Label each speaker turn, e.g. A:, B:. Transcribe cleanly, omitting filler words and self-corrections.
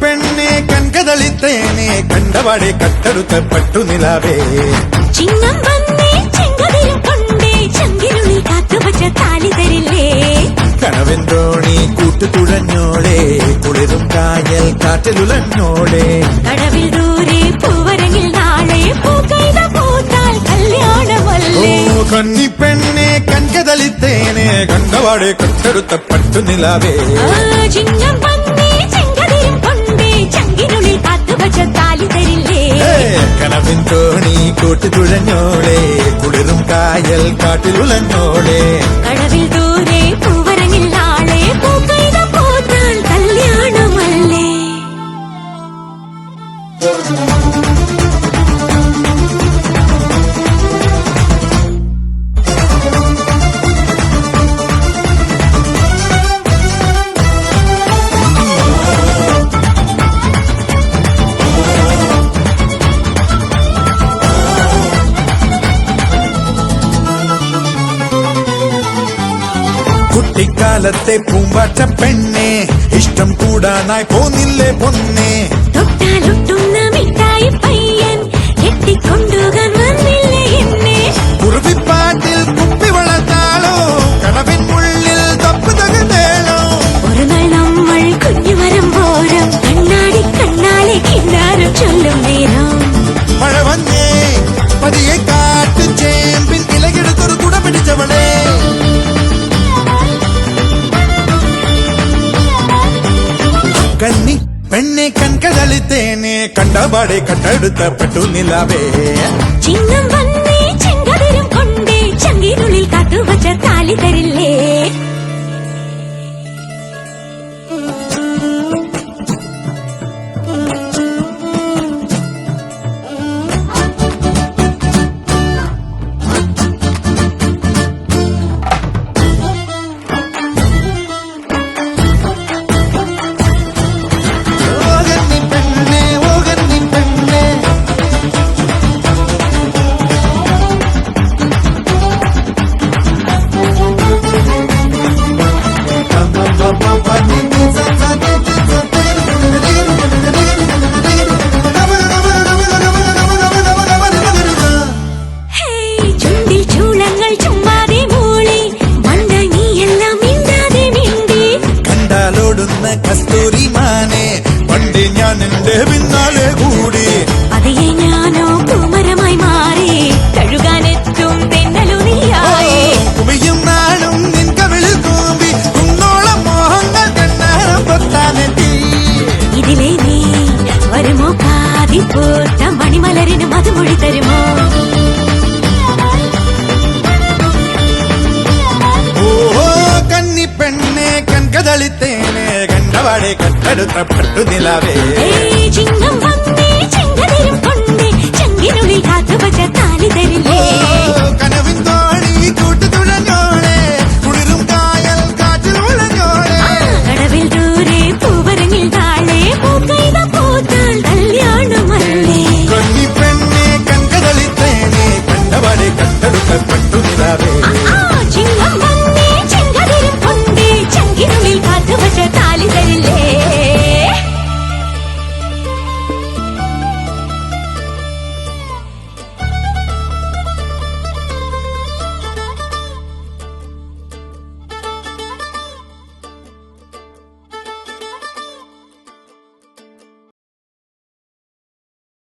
A: പെണ്ണെ കൺകതളിത്തേനെ കണ്ടവാടെ കട്ടെടുത്ത പട്ടുനിലാവേ
B: ചിങ്ങം വന്നേ ചെങ്കതിരും കൊണ്ടേ ചങ്കിനുള്ളിൽ കാത്തുവച്ച താലി തരില്ലേ
A: കനവൻ തോണി കൂട്ടുതുഴഞ്ഞോളെ കുളിരും കായൽ കാറ്റിലുലഞ്ഞോളെ
B: കടവിൽ ദൂരെ പൂവരങ്ങിൽ നാളെ പൂക്കൈത പൂത്താൽ കല്യാണമല്ലേ
A: കന്നി പെണ്ണെ കൺകതളിത്തേനെ കണ്ടവാടെ കട്ടെടുത്ത പട്ടുനിലാവേ
B: ചിങ്ങം വന്നേ ചെങ്കതിരും കൊണ്ടേ ചങ്കിനുള്ളിൽ കാത്തുവച്ച താലി തരില്ലേ
A: കനവിൻ തോണി കൂട്ടുതുഴഞ്ഞോളെ കുളിരും കായൽ കാറ്റിലുലഞ്ഞോളെ
B: കടവിൽ ദൂരെ പൂവരങ്ങിൽ നാളെ പൂക്കൈത പൂത്താൽ കല്യാണമല്ലേ
A: കുട്ടിക്കാലത്തെ പൂമ്പാറ്റ പെണ്ണെ ഇഷ്ടം കൂടാനായി പോന്നില്ലേ പൊന്നെ
B: തൊട്ടാലൊട്ടുന്ന മിഠായി പയ്യൻ കെട്ടിക്കൊണ്ടുകാൻ വന്നില്ലേ എന്നെ
A: കുറുവിപ്പാട്ടിൽ കുപ്പി വളർത്താലോ കടവിൻ ഉള്ളിൽ തപ്പ് തകർന്നേളോ
B: ഒരു നാൾ നമ്മൾ കുഞ്ഞു വരുമ്പോരം കണ്ണാടി കണ്ണാലെ കിന്നാരം ചൊല്ലും നേരം
A: മഴ വന്നേ പതിയെ കാട്ടും ചേമ്പിൻ ഇലകെടുത്തൊരു കുട പിടിച്ചവളെ കന്നി പെണ്ണെ കൺകതളിത്തേനെ കണ്ടപാടെ കട്ടെടുത്ത പട്ടുനിലാവേ
B: ചിങ്ങം വന്നേ ചെങ്കതിരും കൊണ്ടേ ചങ്കിനുള്ളിൽ കാത്തുവച്ച താലി തരില്ലേ
A: കസ്തൂരി മാനെ പണ്ട് ഞാൻ എന്റെ പിന്നാലെ കൂടി
B: അതേ ഞാനോ കുമരമായി മാറി കഴുകാനെത്തും തെന്നലു നീയായി
A: കുമിയും നാളും നിൻ കവിളിൽ കൂമ്പി കുന്നോളം മോഹങ്ങൾ കണ്ണാരം പൊത്താനെത്തി
B: ഇതിലെ നീ വരുമോ കാതിപ്പൂത്ത മണിമലരിന് മധുമൊഴി തരുമോ
A: ഓ കന്നി പെണ്ണെ കൺകതളിത്തേനെ കണ്ടവാടെ കട്ടെടുത്ത പട്ടുനിലാവേ